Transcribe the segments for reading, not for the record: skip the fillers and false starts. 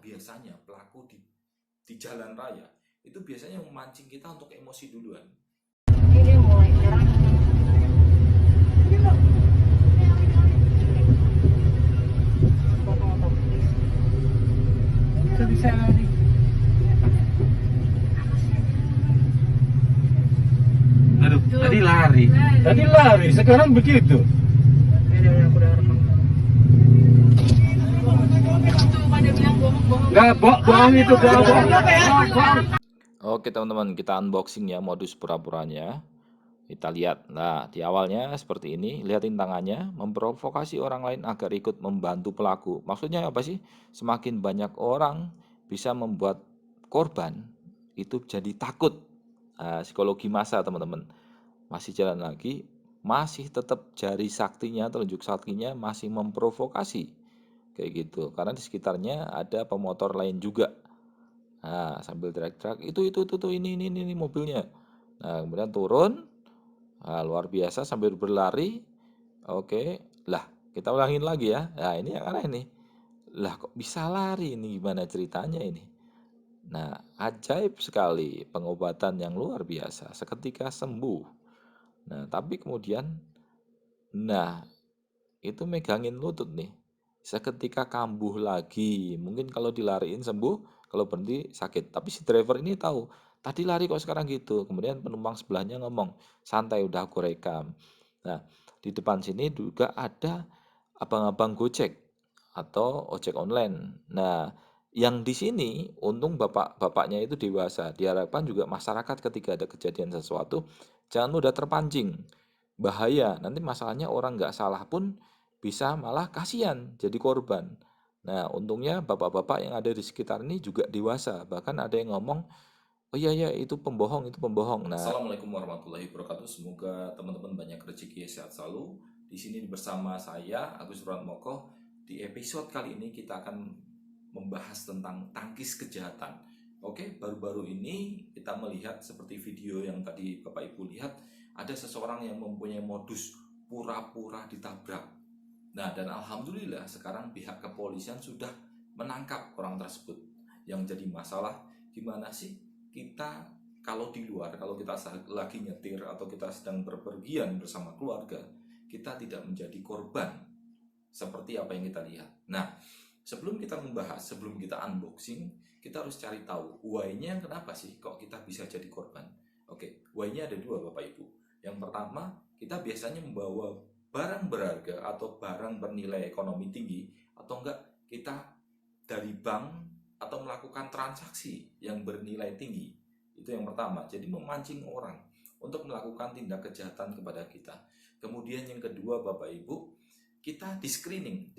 biasanya pelaku di jalan raya itu biasanya memancing kita untuk emosi duluan. Ini mulai nyerang. Itu bisa lari. Aduh, tadi lari, sekarang begitu. Ini aku udah rekam. Itu pada bilang bohong-bohong. Nggak, bohong itu, bohong. Oke teman-teman, kita unboxing ya modus pura-puranya. Kita lihat. Nah, di awalnya seperti ini, lihatin tangannya, memprovokasi orang lain agar ikut membantu pelaku. Maksudnya apa sih? Semakin banyak orang bisa membuat korban itu jadi takut. Nah, psikologi massa teman-teman. Masih jalan lagi, masih tetap jari saktinya, telunjuk saktinya masih memprovokasi. Kayak gitu. Karena di sekitarnya ada pemotor lain juga. Nah, sambil teriak-teriak, itu, ini mobilnya. Nah, kemudian turun. Nah, luar biasa sambil berlari. Oke, lah kita ulangin lagi ya. Nah, ini yang aneh nih. Lah kok bisa lari ini? Gimana ceritanya ini? Nah, ajaib sekali pengobatan yang luar biasa. Seketika sembuh. Nah, tapi kemudian, nah itu megangin lutut nih. Seketika kambuh lagi. Mungkin kalau dilariin sembuh, kalau berhenti sakit. Tapi si driver ini tahu, tadi lari kok sekarang gitu. Kemudian penumpang sebelahnya ngomong, santai udah aku rekam. Nah, di depan sini juga ada abang-abang Gojek atau ojek online. Nah, yang di sini untung bapak-bapaknya itu dewasa. Diharapkan juga masyarakat ketika ada kejadian sesuatu jangan mudah terpancing. Bahaya, nanti masalahnya orang nggak salah pun bisa malah kasihan jadi korban. Nah, untungnya bapak-bapak yang ada di sekitar ini juga dewasa. Bahkan ada yang ngomong, oh iya ya itu pembohong, itu pembohong. Nah, Assalamualaikum warahmatullahi wabarakatuh. Semoga teman-teman banyak rezeki, sehat selalu. Di sini bersama saya Agus Suratmoko. Di episode kali ini kita akan membahas tentang tangkis kejahatan. Oke, baru-baru ini kita melihat seperti video yang tadi Bapak Ibu lihat, ada seseorang yang mempunyai modus pura-pura ditabrak. Nah, dan alhamdulillah sekarang pihak kepolisian sudah menangkap orang tersebut. Yang jadi masalah, gimana sih kita kalau di luar, kalau kita lagi nyetir atau kita sedang berpergian bersama keluarga, kita tidak menjadi korban seperti apa yang kita lihat. Nah, sebelum kita membahas, sebelum kita unboxing, kita harus cari tahu why-nya kenapa sih kok kita bisa jadi korban. Oke, why-nya ada dua Bapak Ibu. Yang pertama, kita biasanya membawa barang berharga atau barang bernilai ekonomi tinggi, atau enggak kita dari bank atau melakukan transaksi yang bernilai tinggi. Itu yang pertama, jadi memancing orang untuk melakukan tindak kejahatan kepada kita. Kemudian yang kedua Bapak Ibu, kita di screening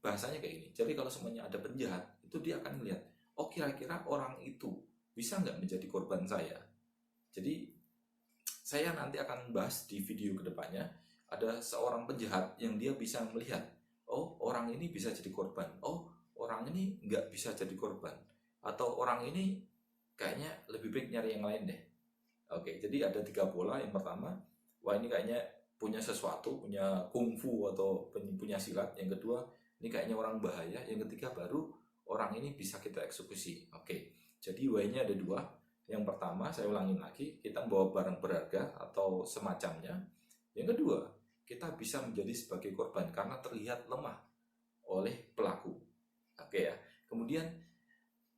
bahasanya kayak gini. Jadi kalau semuanya ada penjahat, itu dia akan melihat, oh kira-kira orang itu bisa nggak menjadi korban saya. Jadi saya nanti akan bahas di video kedepannya, ada seorang penjahat yang dia bisa melihat, oh orang ini bisa jadi korban, oh orang ini nggak bisa jadi korban, atau orang ini kayaknya lebih baik nyari yang lain deh. Oke, jadi ada 3 pola. Yang pertama, wah ini kayaknya punya sesuatu, punya kungfu atau punya silat. Yang kedua, ini kayaknya orang bahaya. Yang ketiga baru orang ini bisa kita eksekusi. Oke, jadi why-nya ada 2. Yang pertama, saya ulangin lagi, kita membawa barang berharga atau semacamnya. Yang kedua, kita bisa menjadi sebagai korban karena terlihat lemah oleh pelaku. Oke ya. Kemudian,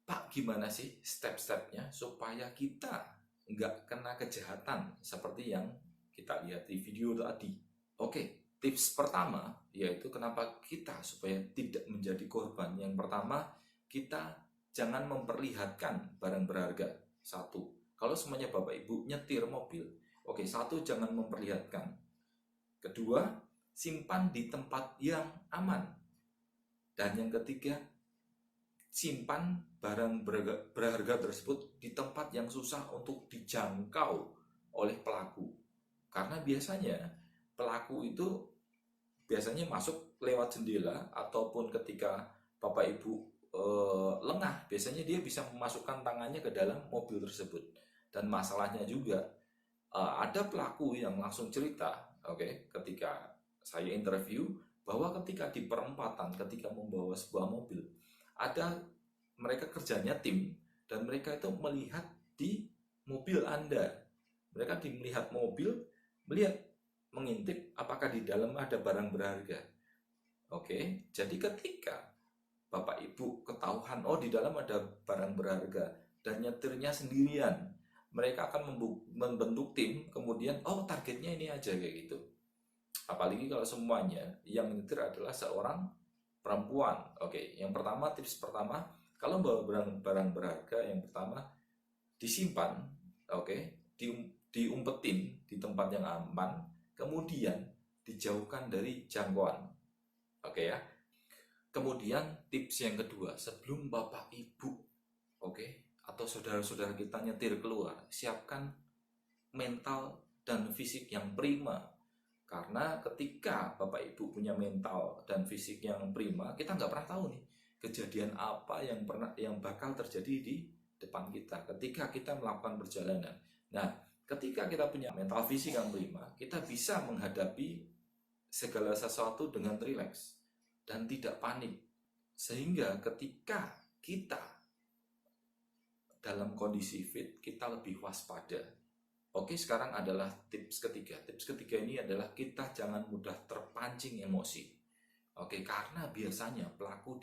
Pak, gimana sih step-stepnya supaya kita nggak kena kejahatan seperti yang kita lihat di video tadi? Oke, tips pertama yaitu kenapa kita supaya tidak menjadi korban. Yang pertama, kita jangan memperlihatkan barang berharga. 1. Kalau semuanya Bapak Ibu nyetir mobil, oke, 1, jangan memperlihatkan. Kedua, simpan di tempat yang aman. Dan yang ketiga, simpan barang berharga tersebut di tempat yang susah untuk dijangkau oleh pelaku. Karena biasanya pelaku itu biasanya masuk lewat jendela, ataupun ketika Bapak Ibu lengah, biasanya dia bisa memasukkan tangannya ke dalam mobil tersebut. Dan masalahnya juga ada pelaku yang langsung cerita, oke, ketika saya interview, bahwa ketika di perempatan, ketika membawa sebuah mobil, ada mereka kerjanya tim, dan mereka itu melihat di mobil Anda. Mereka melihat mobil, melihat, mengintip apakah di dalam ada barang berharga. Oke, jadi ketika Bapak Ibu ketahuan, oh di dalam ada barang berharga, dan nyetirnya sendirian, mereka akan membentuk tim, kemudian oh targetnya ini aja kayak gitu. Apalagi kalau semuanya yang nyetir adalah seorang perempuan. Oke, yang pertama, tips pertama, kalau bawa barang berharga, yang pertama disimpan, oke, diumpetin di tempat yang aman, kemudian dijauhkan dari jangkauan. Oke ya. Kemudian tips yang kedua, sebelum Bapak Ibu, oke, atau saudara-saudara kita nyetir keluar, siapkan mental dan fisik yang prima. Karena ketika Bapak Ibu punya mental dan fisik yang prima, kita nggak pernah tahu nih kejadian apa yang bakal terjadi di depan kita ketika kita melakukan perjalanan. Nah, ketika kita punya mental fisik yang prima, kita bisa menghadapi segala sesuatu dengan rileks dan tidak panik. Sehingga ketika kita dalam kondisi fit, kita lebih waspada. Oke, sekarang adalah tips ketiga. Tips ketiga ini adalah kita jangan mudah terpancing emosi. Oke, karena biasanya pelaku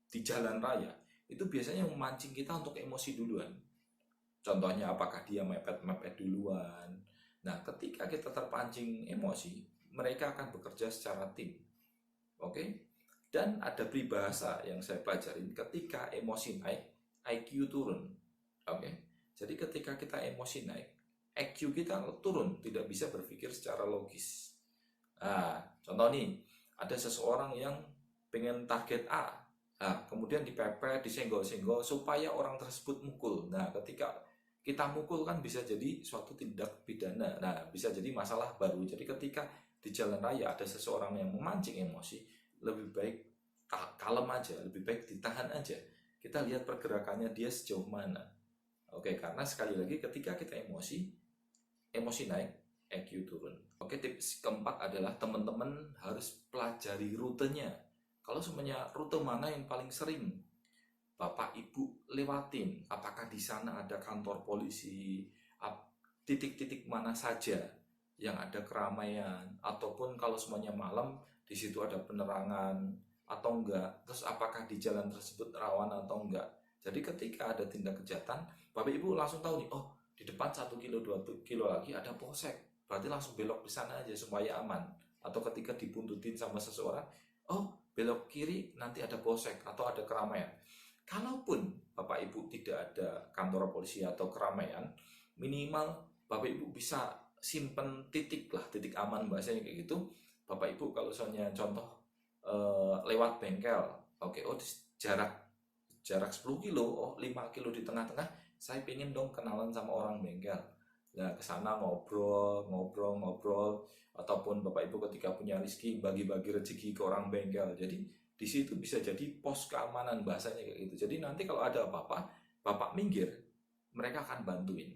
di jalan raya itu biasanya memancing kita untuk emosi duluan. Contohnya apakah dia mepet-mepet duluan. Nah, ketika kita terpancing emosi, mereka akan bekerja secara tim. Oke? Dan ada peribahasa yang saya pelajarin, ketika emosi naik, IQ turun. Oke? Jadi ketika kita emosi naik, IQ kita turun, tidak bisa berpikir secara logis. Nah, contoh nih, ada seseorang yang pengen target A, nah, kemudian dipepet, disenggol-senggol supaya orang tersebut mukul. Nah, ketika kita mukul kan bisa jadi suatu tindak pidana. Nah, bisa jadi masalah baru. Jadi ketika di jalan raya ada seseorang yang memancing emosi, lebih baik kalem aja, lebih baik ditahan aja. Kita lihat pergerakannya dia sejauh mana. Oke, karena sekali lagi ketika kita emosi naik, EQ turun. Oke, tips keempat adalah teman-teman harus pelajari rutenya. Kalau semuanya rute mana yang paling sering Bapak Ibu lewatin, apakah di sana ada kantor polisi, titik-titik mana saja yang ada keramaian, ataupun kalau semuanya malam di situ ada penerangan atau enggak, terus apakah di jalan tersebut rawan atau enggak. Jadi ketika ada tindak kejahatan, Bapak Ibu langsung tahu nih, oh di depan 1 kilo 2 kilo lagi ada polsek, berarti langsung belok di sana aja supaya aman. Atau ketika dibuntutin sama seseorang, oh belok kiri nanti ada polsek atau ada keramaian. Kalaupun Bapak Ibu tidak ada kantor polisi atau keramaian, minimal Bapak Ibu bisa simpen titik lah, titik aman bahasanya kayak gitu. Bapak Ibu kalau misalnya contoh lewat bengkel, oke, oh jarak 10 kilo, oh 5 kilo di tengah-tengah, saya pengen dong kenalan sama orang bengkel. Nah, ke sana ngobrol, ataupun Bapak Ibu ketika punya rezeki bagi-bagi rezeki ke orang bengkel. Jadi di situ bisa jadi pos keamanan bahasanya kayak gitu. Jadi nanti kalau ada apa-apa, Bapak minggir, mereka akan bantuin.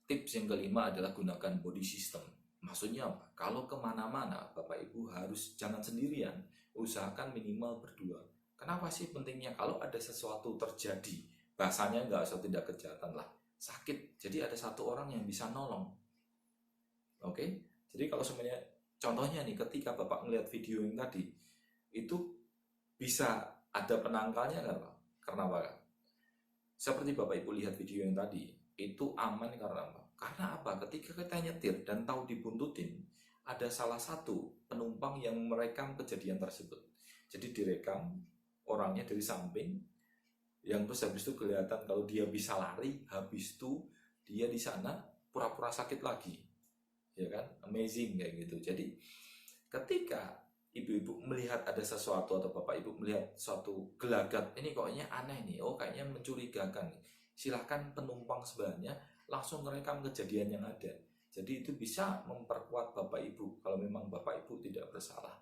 Tips yang kelima adalah gunakan body system. Maksudnya apa? Kalau kemana-mana, Bapak Ibu harus jangan sendirian, usahakan minimal berdua. Kenapa sih pentingnya? Kalau ada sesuatu terjadi, bahasanya nggak usah tindak kejahatan lah, sakit, jadi ada satu orang yang bisa nolong. Oke? Jadi kalau semuanya, contohnya nih, ketika Bapak ngeliat video yang tadi, itu bisa ada penangkalnya nggak Pak? Karena apa? Seperti Bapak Ibu lihat video yang tadi, itu aman karena apa? Karena apa? Ketika kita nyetir dan tahu dibuntutin, ada salah satu penumpang yang merekam kejadian tersebut. Jadi direkam orangnya dari samping, yang terus habis itu kelihatan kalau dia bisa lari, habis itu dia di sana pura-pura sakit lagi, ya kan? Amazing kayak gitu. Jadi ketika ibu-ibu melihat ada sesuatu atau bapak ibu melihat suatu gelagat, ini kayaknya aneh nih, oh kayaknya mencurigakan nih, silahkan penumpang sebelahnya langsung merekam kejadian yang ada. Jadi itu bisa memperkuat bapak ibu kalau memang bapak ibu tidak bersalah.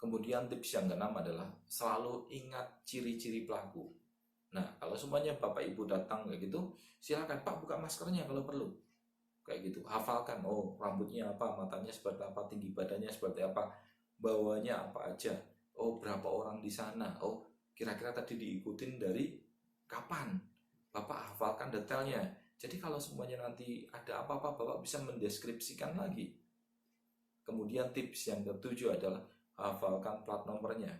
Kemudian tips yang keenam adalah selalu ingat ciri-ciri pelaku. Nah, kalau semuanya Bapak Ibu datang kayak gitu, silakan Pak buka maskernya kalau perlu. Kayak gitu, hafalkan, oh rambutnya apa, matanya seperti apa, tinggi badannya seperti apa, bawahnya apa aja, oh berapa orang di sana, oh kira-kira tadi diikutin dari kapan, Bapak hafalkan detailnya. Jadi kalau semuanya nanti ada apa-apa, Bapak bisa mendeskripsikan lagi. Kemudian tips yang ketujuh adalah hafalkan plat nomornya.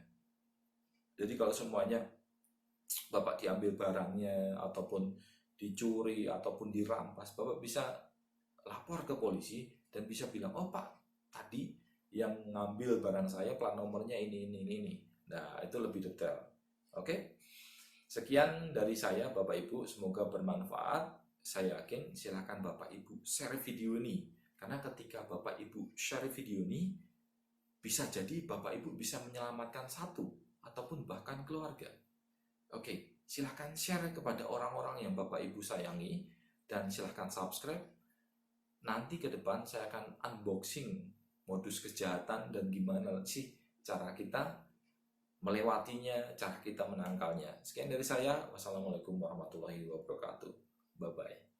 Jadi kalau semuanya Bapak diambil barangnya, ataupun dicuri, ataupun dirampas, Bapak bisa lapor ke polisi dan bisa bilang, oh Pak, tadi yang ngambil barang saya plat nomornya ini. Nah, itu lebih detail. Oke? Sekian dari saya, Bapak Ibu, semoga bermanfaat. Saya yakin, silakan Bapak Ibu share video ini. Karena ketika Bapak Ibu share video ini, bisa jadi Bapak Ibu bisa menyelamatkan satu ataupun bahkan keluarga. Oke, silahkan share kepada orang-orang yang Bapak Ibu sayangi dan silahkan subscribe. Nanti ke depan saya akan unboxing modus kejahatan dan gimana sih cara kita melewatinya, cara kita menangkalnya. Sekian dari saya. Wassalamualaikum warahmatullahi wabarakatuh. Bye-bye.